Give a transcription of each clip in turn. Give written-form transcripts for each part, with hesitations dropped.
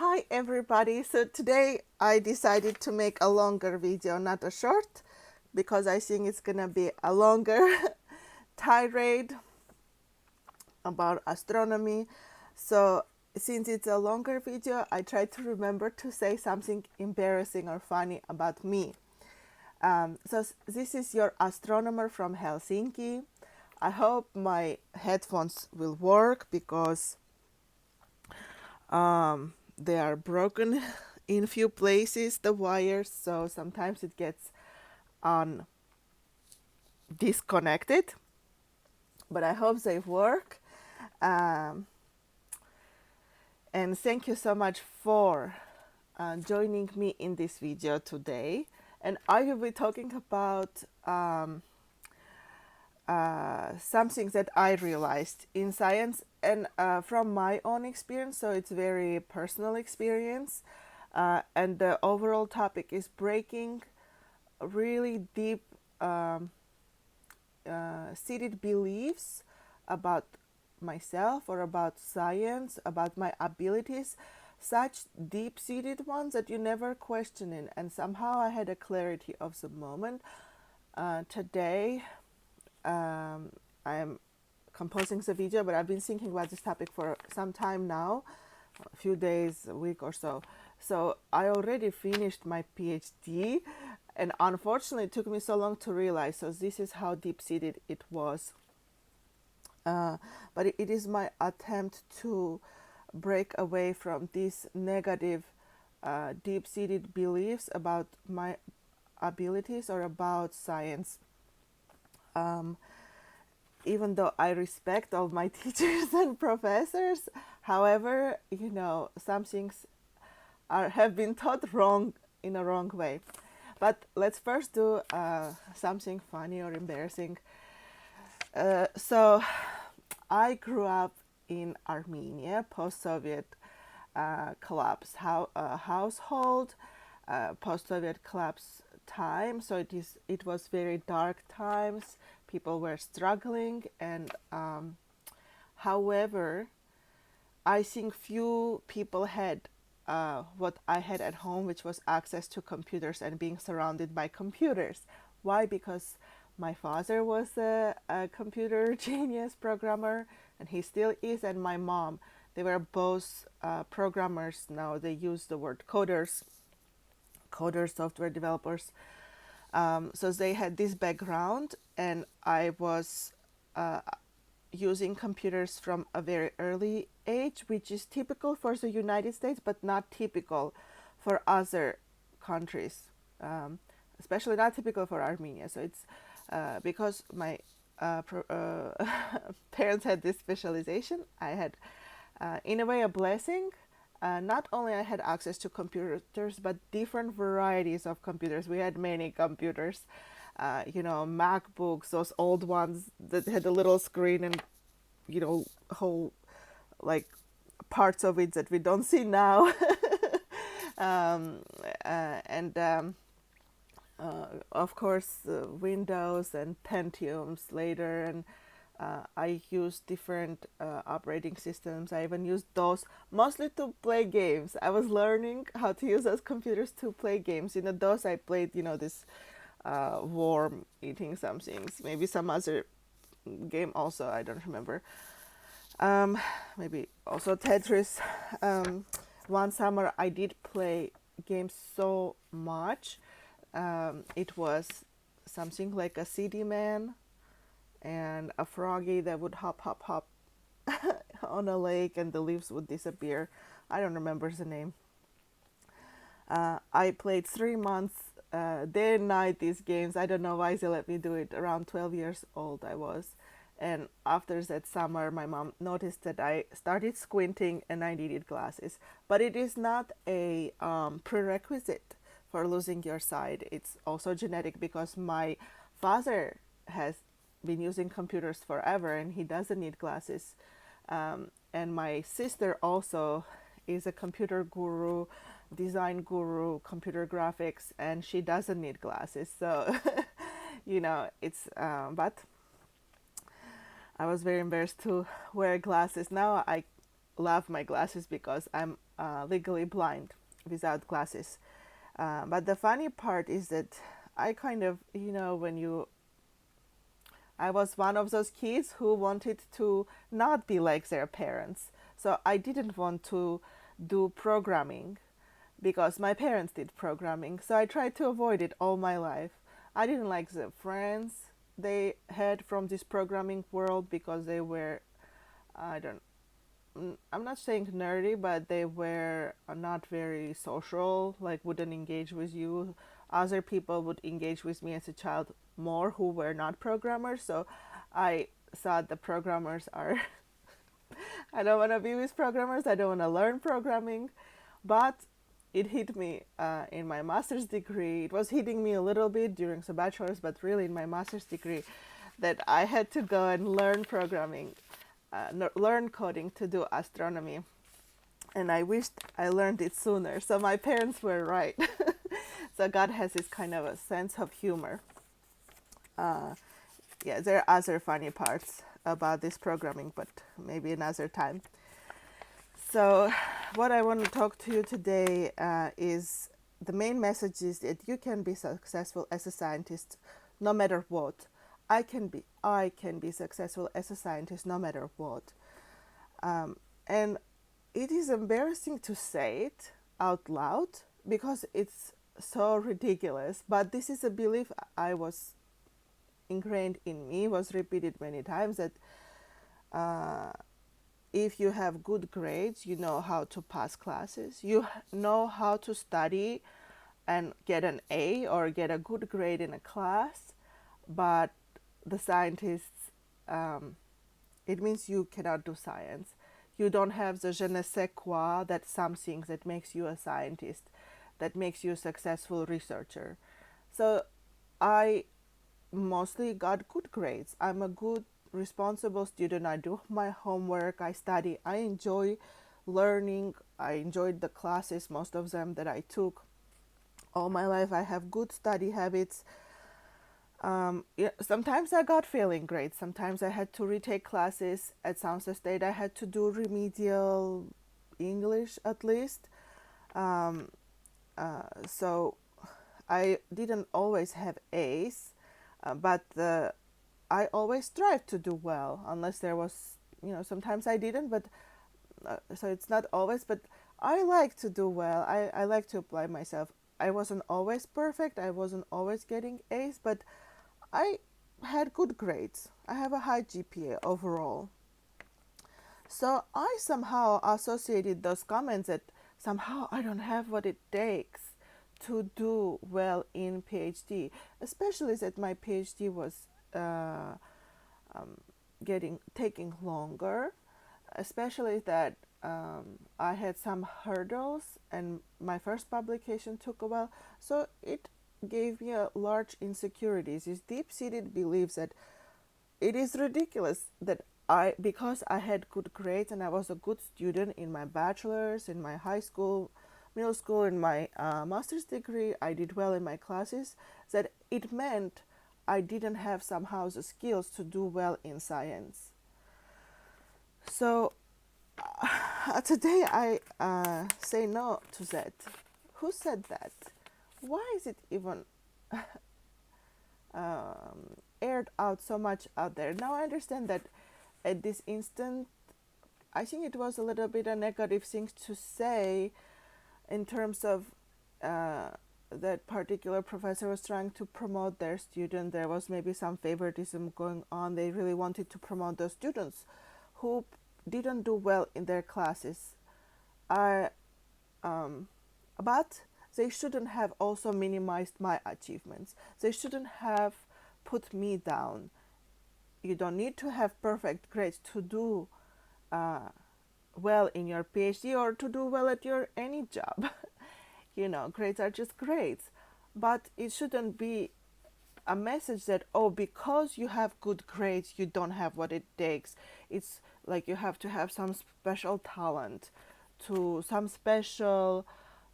Hi everybody, so today I decided to make a longer video, not a short, because I think it's gonna be a longer tirade about astronomy. So since it's a longer video, I try to remember to say something embarrassing or funny about me. This is your astronomer from Helsinki. I hope my headphones will work because they are broken in few places, the wires, so sometimes it gets disconnected, but I hope they work. Um, and thank you so much for joining me in this video today. And I will be talking about something that I realized in science and from my own experience, so it's very personal experience. And the overall topic is breaking really deep seated beliefs about myself or about science, about my abilities, such deep seated ones that you never question it. And somehow I had a clarity of the moment. Today, I'm composing the video, but I've been thinking about this topic for some time now, a few days, a week or so. So I already finished my PhD, and unfortunately it took me so long to realize. So this is how deep-seated it was. But it is my attempt to break away from these negative, deep-seated beliefs about my abilities or about science. Even though I respect all my teachers and professors, however, some things have been taught wrong in a wrong way. But let's first do something funny or embarrassing. So I grew up in Armenia, post-Soviet collapse household, post-Soviet collapse time. So it was very dark times. People were struggling, and however, I think few people had what I had at home, which was access to computers and being surrounded by computers. Why? Because my father was a computer genius programmer, and he still is, and my mom. They were both programmers. Now they use the word coders, software developers. So they had this background, and I was using computers from a very early age, which is typical for the United States, but not typical for other countries, especially not typical for Armenia. So it's because my parents had this specialization. I had, in a way, a blessing. Not only I had access to computers, but different varieties of computers. We had many computers, MacBooks, those old ones that had a little screen and, whole like parts of it that we don't see now. And of course, Windows and Pentiums later, and I used different operating systems. I even used DOS mostly to play games. I was learning how to use those computers to play games. In the DOS, I played, this worm eating some things, maybe some other game also, I don't remember. Maybe also Tetris. One summer I did play games so much. It was something like a CD man and a froggy that would hop, hop, hop on a lake and the leaves would disappear. I don't remember the name. I played 3 months, day and night, these games. I don't know why they let me do it. Around 12 years old I was. And after that summer, my mom noticed that I started squinting and I needed glasses. But it is not a prerequisite for losing your sight. It's also genetic, because my father has been using computers forever and he doesn't need glasses. And my sister also is a computer guru, design guru, computer graphics, and she doesn't need glasses. So, it's, but I was very embarrassed to wear glasses. Now I love my glasses because I'm legally blind without glasses. But the funny part is that I kind of, when I was one of those kids who wanted to not be like their parents. So I didn't want to do programming because my parents did programming. So I tried to avoid it all my life. I didn't like the friends they had from this programming world because they were, I don't, I'm not saying nerdy, but they were not very social, like wouldn't engage with you. Other people would engage with me as a child more who were not programmers. So I thought the programmers are, I don't want to be with programmers, I don't want to learn programming. But it hit me in my master's degree. It was hitting me a little bit during the bachelor's, but really in my master's degree, that I had to go and learn programming, learn coding to do astronomy. And I wished I learned it sooner. So my parents were right. So God has this kind of a sense of humor. Uh, yeah, there are other funny parts about this programming, but maybe another time. So, what I want to talk to you today is the main message is that you can be successful as a scientist no matter what. I can be successful as a scientist no matter what. And it is embarrassing to say it out loud because it's so ridiculous. But this is a belief I was ingrained in me, was repeated many times that uh, if you have good grades, you know how to pass classes, you know how to study and get an A or get a good grade in a class. But the scientists, it means you cannot do science. You don't have the je ne sais quoi, that something that makes you a scientist, that makes you a successful researcher. So I mostly got good grades. I'm a good, responsible student. I do my homework, I study, I enjoy learning. I enjoyed the classes, most of them that I took. All my life, I have good study habits. Yeah, sometimes I got failing grades. Sometimes I had to retake classes at Soundset State. I had to do remedial English at least. Um, so I didn't always have A's, but I always strive to do well, unless there was, sometimes I didn't, but so it's not always, but I like to do well. I like to apply myself. I wasn't always perfect, I wasn't always getting A's, but I had good grades. I have a high GPA overall. So I somehow associated those comments that somehow I don't have what it takes to do well in PhD, especially that my PhD was uh, getting taking longer, especially that I had some hurdles and my first publication took a while. So it gave me a large insecurities, these deep-seated beliefs that it is ridiculous that because I had good grades and I was a good student in my bachelor's, in my high school, middle school, in my master's degree, I did well in my classes, that it meant I didn't have somehow the skills to do well in science. So today I say no to that. Who said that? Why is it even aired out so much out there? Now I understand that at this instant, I think it was a little bit a negative thing to say in terms of that particular professor was trying to promote their student. There was maybe some favoritism going on. They really wanted to promote the students who didn't do well in their classes. I, but they shouldn't have also minimized my achievements. They shouldn't have put me down. You don't need to have perfect grades to do well in your PhD or to do well at your any job. Grades are just grades. But it shouldn't be a message that, oh, because you have good grades, you don't have what it takes. It's like you have to have some special talent to some special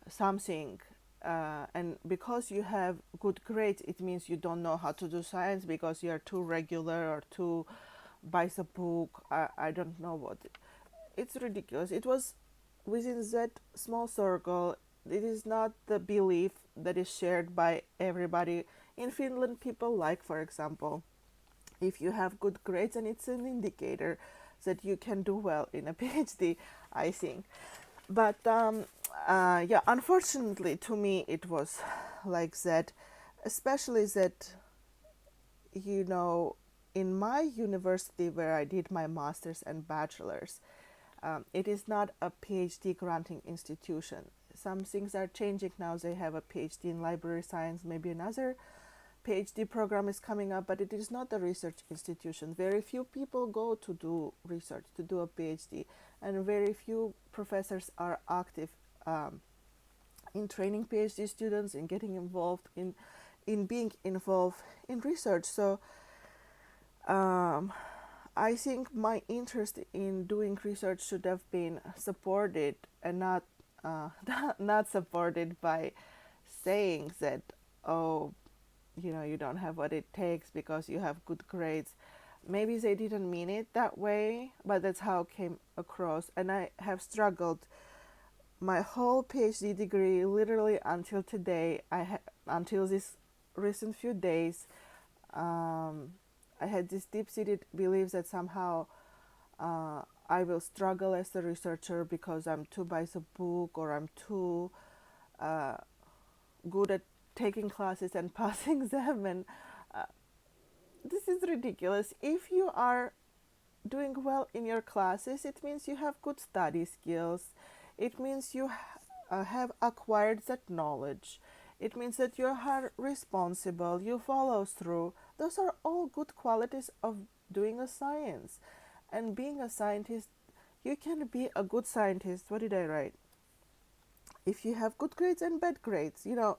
something. And because you have good grades, it means you don't know how to do science because you're too regular or too buys a book. I don't know what. It's ridiculous. It was within that small circle, it is not the belief that is shared by everybody. In Finland, people like, for example, if you have good grades, and it's an indicator that you can do well in a PhD, I think. But yeah, unfortunately, to me, it was like that, especially that, you know, in my university where I did my master's and bachelor's, it is not a PhD granting institution. Some things are changing now. They have a PhD in library science, maybe another PhD program is coming up, but it is not a research institution. Very few people go to do research, to do a PhD, and very few professors are active in training PhD students, in getting involved in being involved in research. So um, I think my interest in doing research should have been supported, and not not supported by saying that, oh, you know, you don't have what it takes because you have good grades. Maybe they didn't mean it that way, but that's how it came across. And I have struggled my whole PhD degree, literally until today. Until this recent few days, um, I had this deep-seated belief that somehow I will struggle as a researcher because I'm too by the book, or I'm too uh, good at taking classes and passing them. And uh, this is ridiculous. If you are doing well in your classes, it means you have good study skills. It means you have acquired that knowledge. It means that you are responsible, you follow through. Those are all good qualities of doing a science. And being a scientist, you can be a good scientist. What did I write? If you have good grades and bad grades, you know,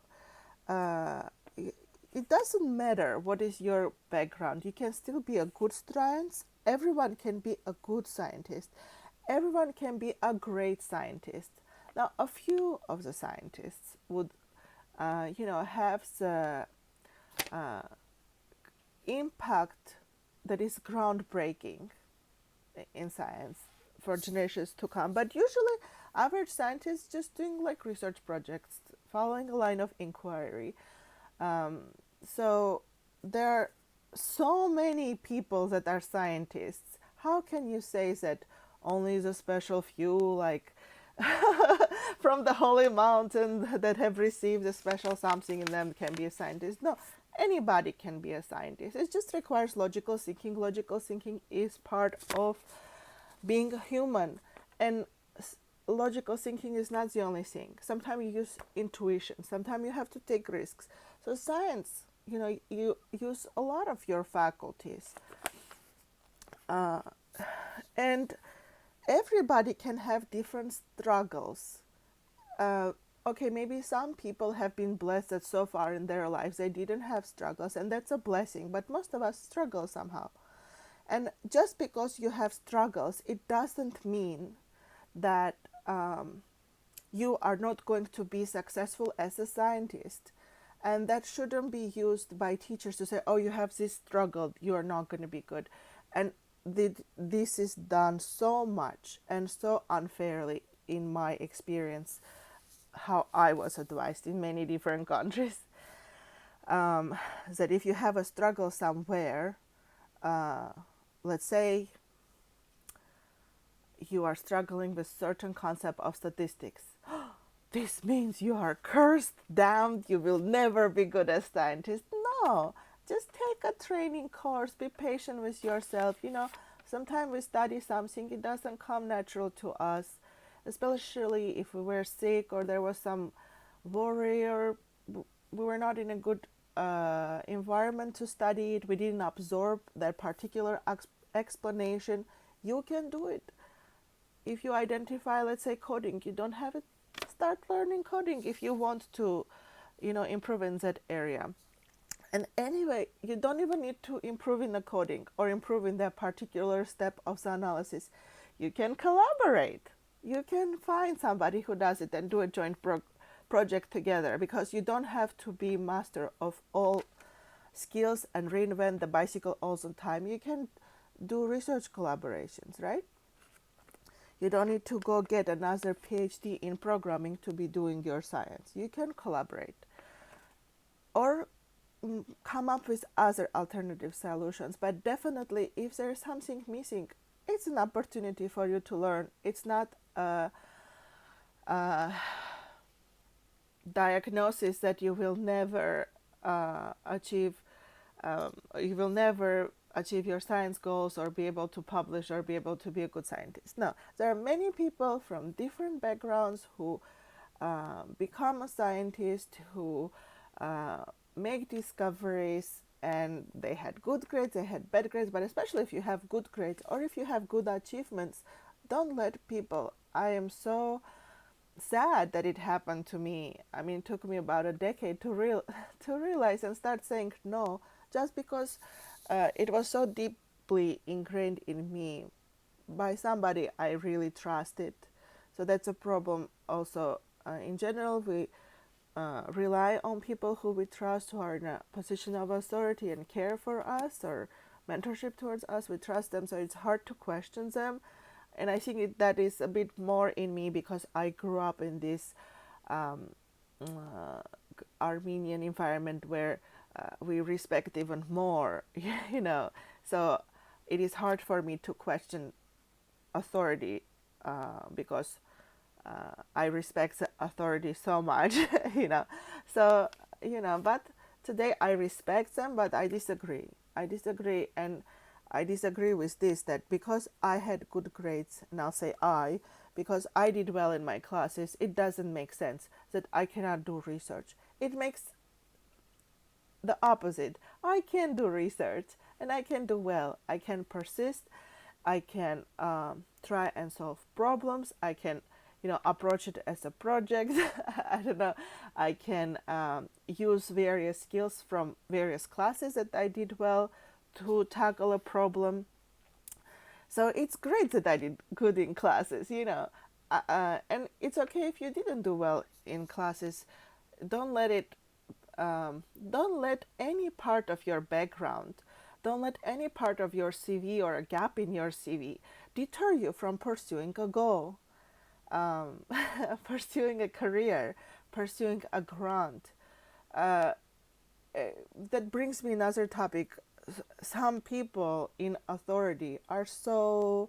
uh, it doesn't matter what is your background. You can still be a good scientist. Everyone can be a good scientist. Everyone can be a great scientist. Now, a few of the scientists would, you know, have the uh, impact that is groundbreaking in science for generations to come. But usually, average scientists just doing like research projects, following a line of inquiry. Um, so there are so many people that are scientists. How can you say that only the special few, like from the holy mountain, that have received a special something in them can be a scientist? No, anybody can be a scientist. It just requires logical thinking. Logical thinking is part of being a human, and logical thinking is not the only thing. Sometimes you use intuition, sometimes you have to take risks. So science, you know, you use a lot of your faculties, uh, and everybody can have different struggles. uh, okay, maybe some people have been blessed that so far in their lives they didn't have struggles, and that's a blessing, but most of us struggle somehow. And just because you have struggles, it doesn't mean that you are not going to be successful as a scientist. And that shouldn't be used by teachers to say, oh, you have this struggle, you are not going to be good. And this is done so much and so unfairly in my experience, how I was advised in many different countries, that if you have a struggle somewhere, uh, let's say you are struggling with certain concept of statistics, this means you are cursed, damned, you will never be good as scientist. No, just take a training course, be patient with yourself. You know, sometimes we study something, it doesn't come natural to us, especially if we were sick or there was some worry, or we were not in a good environment to study it, we didn't absorb that particular explanation. You can do it. If you identify, let's say, coding, you don't have it, start learning coding if you want to, you know, improve in that area. And anyway, you don't even need to improve in the coding or improve in that particular step of the analysis. You can collaborate. You can find somebody who does it and do a joint project together, because you don't have to be master of all skills and reinvent the bicycle all the time. You can do research collaborations, right? You don't need to go get another PhD in programming to be doing your science. You can collaborate or come up with other alternative solutions. But definitely, if there's something missing, it's an opportunity for you to learn. It's not a diagnosis that you will never achieve. You will never achieve your science goals or be able to publish or be able to be a good scientist. No, there are many people from different backgrounds who become a scientist, who uh, make discoveries, and they had good grades, they had bad grades, but especially if you have good grades or if you have good achievements, don't let people. I am so sad that it happened to me. I mean, it took me about a decade to to realize and start saying no, just because it was so deeply ingrained in me by somebody I really trusted. So that's a problem. Also, in general, we rely on people who we trust, who are in a position of authority and care for us or mentorship towards us. We trust them, so it's hard to question them. And I think that is a bit more in me because I grew up in this um, uh, Armenian environment where we respect even more, you know. So it is hard for me to question authority because I respect the authority so much, you know. So, you know, but today I respect them, but I disagree. I disagree, and I disagree with this that because I had good grades, and I'll say because I did well in my classes, it doesn't make sense that I cannot do research. It makes the opposite. I can do research and I can do well. I can persist. I can try and solve problems. I can, you know, approach it as a project. I don't know. I can use various skills from various classes that I did well to tackle a problem. So it's great that I did good in classes, you know. And it's okay if you didn't do well in classes. Don't let it don't let any part of your background, don't let any part of your CV or a gap in your CV deter you from pursuing a goal, pursuing a career, pursuing a grant. Uh, that brings me another topic. Some people in authority are so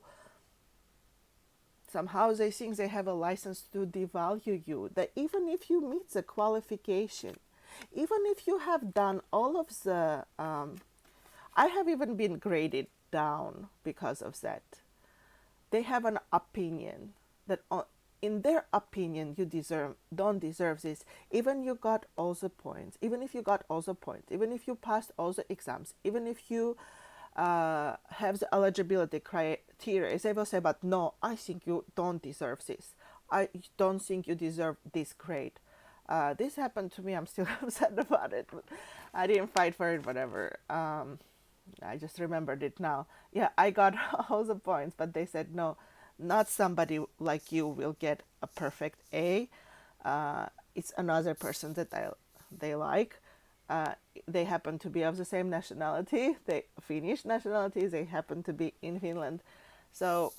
somehow they think they have a license to devalue you, that even if you meet the qualification, even if you have done all of the I have even been graded down because of that. They have an opinion that in their opinion you don't deserve this, even you got all the points, even if you got all the points, even if you passed all the exams, even if you have the eligibility criteria. They will say, but no, I think you don't deserve this. I don't think you deserve this grade. This happened to me. I'm still upset about it. But I didn't fight for it, whatever. I just remembered it now. Yeah, I got all the points, but they said, no, not somebody like you will get a perfect A. It's another person that they like. They happen to be of the same nationality. They Finnish nationality. They happen to be in Finland. So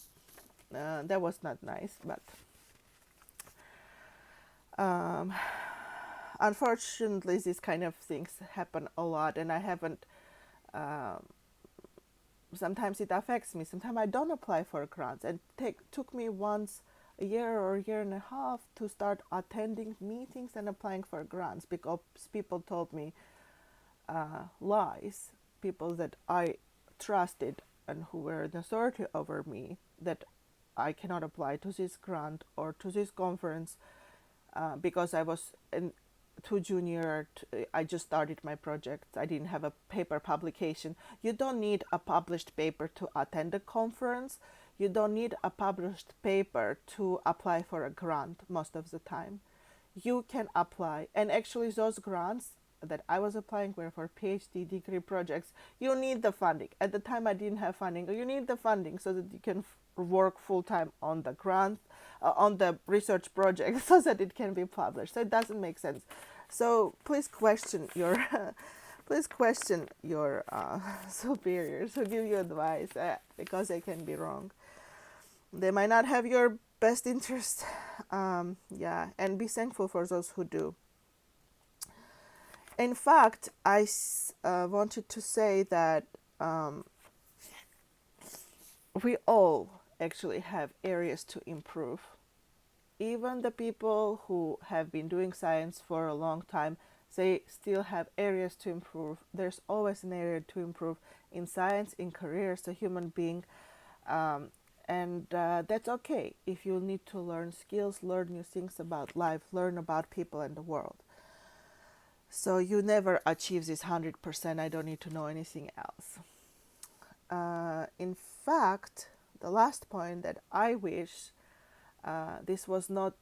that was not nice, but um, unfortunately, these kind of things happen a lot, and I haven't. Um, Sometimes it affects me. Sometimes I don't apply for grants, and took me once a year or a year and a half to start attending meetings and applying for grants because people told me lies. People that I trusted and who were an authority over me, that I cannot apply to this grant or to this conference because I was too junior. I just started my project. I didn't have a paper publication. You don't need a published paper to attend a conference. You don't need a published paper to apply for a grant most of the time. You can apply. And actually, those grants that I was applying were for PhD degree projects. You need the funding. At the time, I didn't have funding. You need the funding so that you can work full time on the grant, on the research project, so that it can be published. So it doesn't make sense. So please question your, please question your superiors who give you advice because they can be wrong. They might not have your best interest. Yeah, and be thankful for those who do. In fact, I wanted to say that um, we all actually have areas to improve. Even the people who have been doing science for a long time, they still have areas to improve. There's always an area to improve in science, in careers, a human being. Um, and that's okay. If you need to learn skills, learn new things about life, learn about people and the world. So you never achieve this 100%. I don't need to know anything else. In fact, the last point that I wish this was not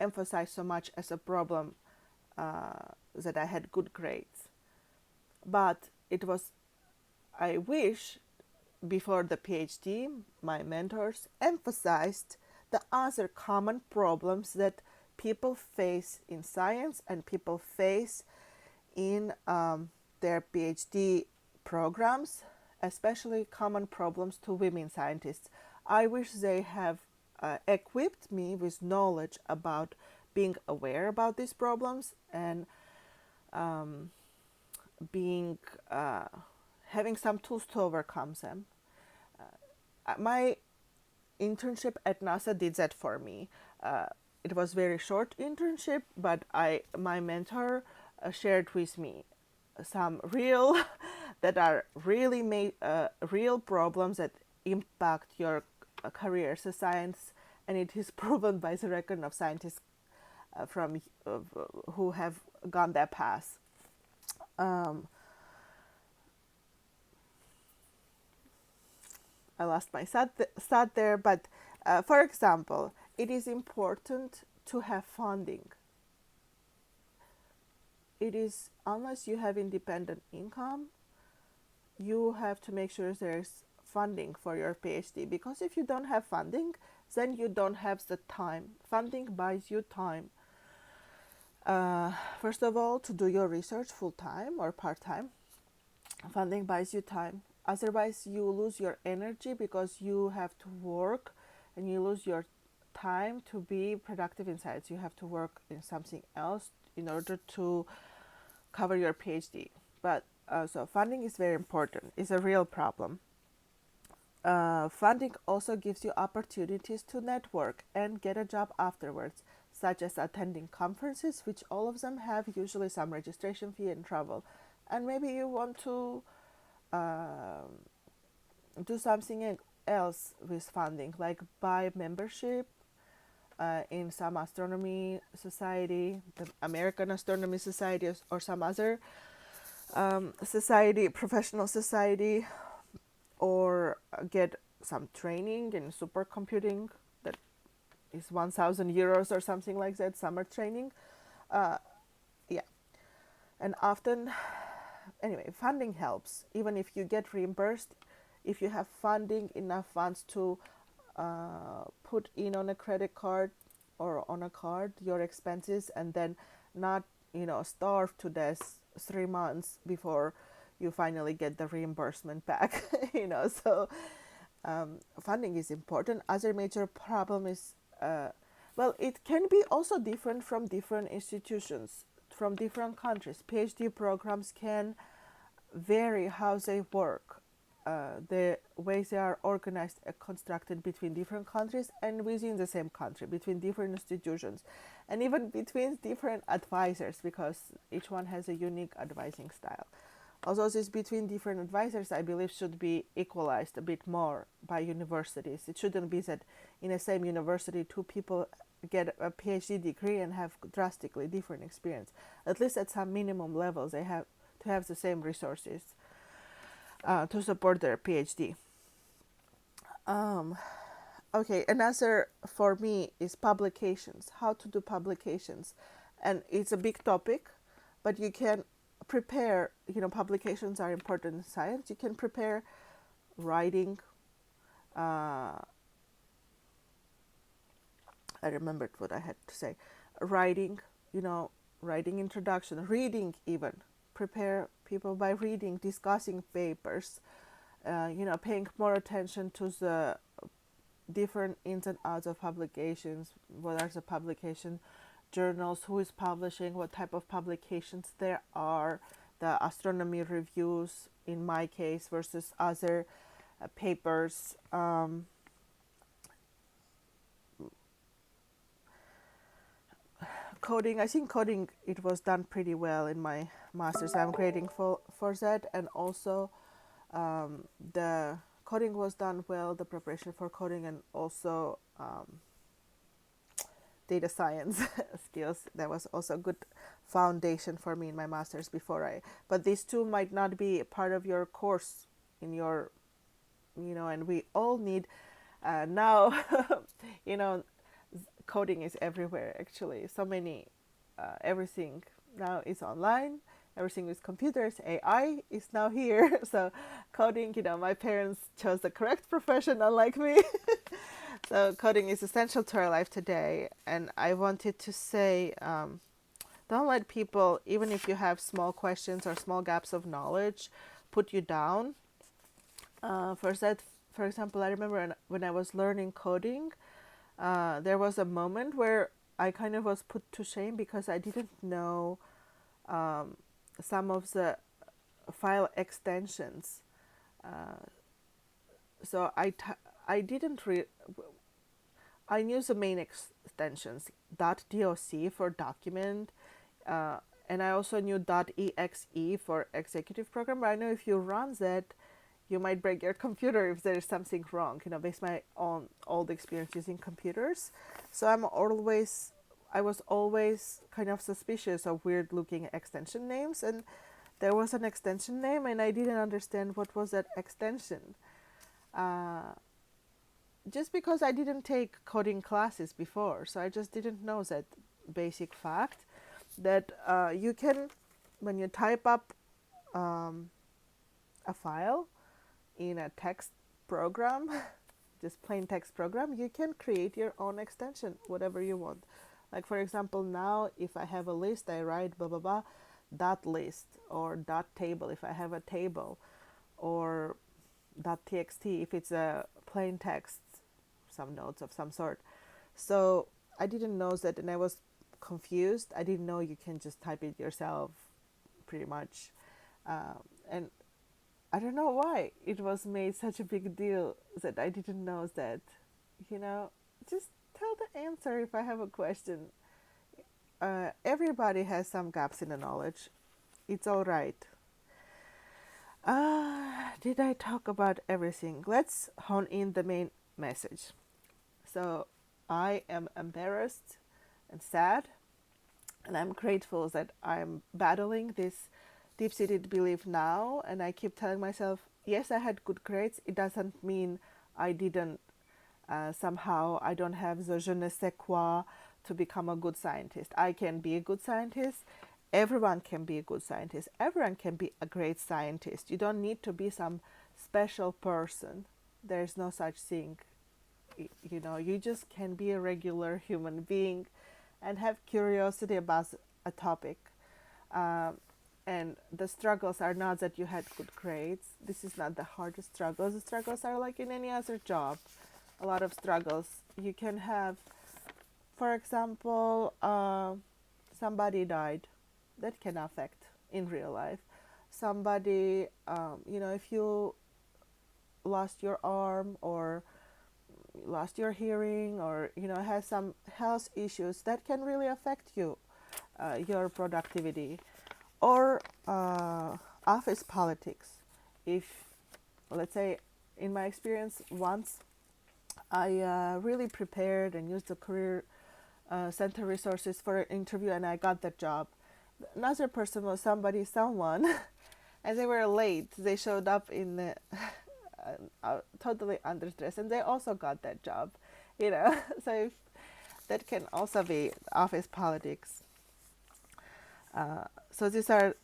emphasized so much as a problem that I had good grades, but it was, I wish before the PhD, my mentors emphasized the other common problems that people face in science and people face in their PhD programs, especially common problems to women scientists. I wish they have equipped me with knowledge about being aware about these problems and um, being having some tools to overcome them. My internship at NASA did that for me. It was very short internship, but my mentor shared with me some real that are really real problems that impact your career as a science, and it is proven by the record of scientists from who have gone that path. Um, I lost my thought there, but for example, it is important to have funding. It is, unless you have independent income, you have to make sure there's funding for your PhD, because if you don't have funding, then you don't have the time. Funding buys you time. First of all, to do your research full time or part time, funding buys you time. Otherwise, you lose your energy because you have to work, and you lose your time to be productive in science. You have to work in something else in order to cover your PhD. But so funding is very important. It's a real problem. Funding also gives you opportunities to network and get a job afterwards, such as attending conferences, which all of them have usually some registration fee and travel. And maybe you want to um do something else with funding, like buy membership in some astronomy society, the American Astronomy Society, or some other society, professional society, or get some training in supercomputing that is 1,000 euros or something like that, summer training. Uh, yeah, and often, anyway, funding helps. Even if you get reimbursed, if you have funding, enough funds to put in on a credit card or on a card your expenses, and then not, starve to death 3 months before you finally get the reimbursement back. So funding is important. Other major problem is, well, it can be also different from different institutions, from different countries. PhD programs can vary how they work, the ways they are organized and constructed between different countries and within the same country, between different institutions, and even between different advisors, because each one has a unique advising style. Although this between different advisors, I believe, should be equalized a bit more by universities. It shouldn't be that in the same university two people get a PhD degree and have drastically different experience. At least at some minimum levels, they have to have the same resources to support their PhD. Um, okay, another for me is publications. How to do publications, and it's a big topic, but you can prepare. Publications are important in science. You can prepare writing. Uh, I remembered what I had to say. Writing, writing introduction, reading even. Prepare people by reading, discussing papers, paying more attention to different ins and outs of publications. What are the publication journals? Who is publishing? What type of publications there are? The astronomy reviews, in my case, versus other papers. Coding, I think coding, it was done pretty well in my master's. I'm grateful for that. And also the coding was done well, the preparation for coding, and also data science skills. That was also a good foundation for me in my master's before I, but these two might not be part of your course in your, and we all need now, you know, coding is everywhere actually. So many, everything now is online. Everything is computers. AI is now here. So coding, my parents chose the correct profession, unlike me. So coding is essential to our life today. And I wanted to say, don't let people, even if you have small questions or small gaps of knowledge, put you down. For example, I remember when I was learning coding, there was a moment where I kind of was put to shame because I didn't know some of the file extensions. So I didn't I knew the main extensions, .doc for document, and I also knew .exe for executive program. But I know if you run that, you might break your computer if there is something wrong, based on my own old experience using computers. So I was always kind of suspicious of weird looking extension names, and there was an extension name and I didn't understand what was that extension. Just because I didn't take coding classes before, so I just didn't know that basic fact that you can, when you type up a file in a text program, just plain text program, you can create your own extension, whatever you want. Like for example, now if I have a list, I write blah blah blah dot list or dot table if I have a table, or dot txt if it's a plain text, some notes of some sort. So I didn't know that, and I was confused. I didn't know you can just type it yourself, pretty much, and I don't know why it was made such a big deal that I didn't know that. Just tell the answer if I have a question. Everybody has some gaps in the knowledge. It's all right. Did I talk about everything? Let's hone in the main message. So I am embarrassed and sad, and I'm grateful that I'm battling this deep-seated belief now, and I keep telling myself, yes, I had good grades. It doesn't mean I didn't somehow, I don't have the je ne sais quoi to become a good scientist. I can be a good scientist. Everyone can be a good scientist. Everyone can be a great scientist. You don't need to be some special person. There's no such thing. You just can be a regular human being and have curiosity about a topic. And the struggles are not that you had good grades. This is not the hardest struggles. The struggles are like in any other job. A lot of struggles you can have. For example, somebody died. That can affect in real life. Somebody, if you lost your arm or lost your hearing, or has some health issues, that can really affect you, your productivity. Or office politics. If, let's say, in my experience, once I really prepared and used the career center resources for an interview and I got that job. Another person was someone, and they were late. They showed up in totally underdressed, and they also got that job. So if, that can also be office politics. So these are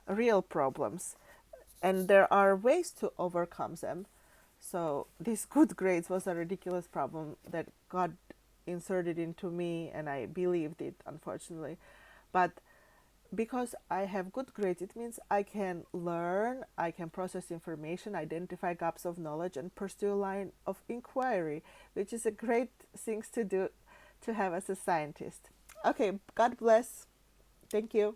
real problems, and there are ways to overcome them. So these good grades was a ridiculous problem that God inserted into me, and I believed it, unfortunately. But because I have good grades, it means I can learn, I can process information, identify gaps of knowledge, and pursue a line of inquiry, which is a great things to do to have as a scientist. Okay, God bless. Thank you.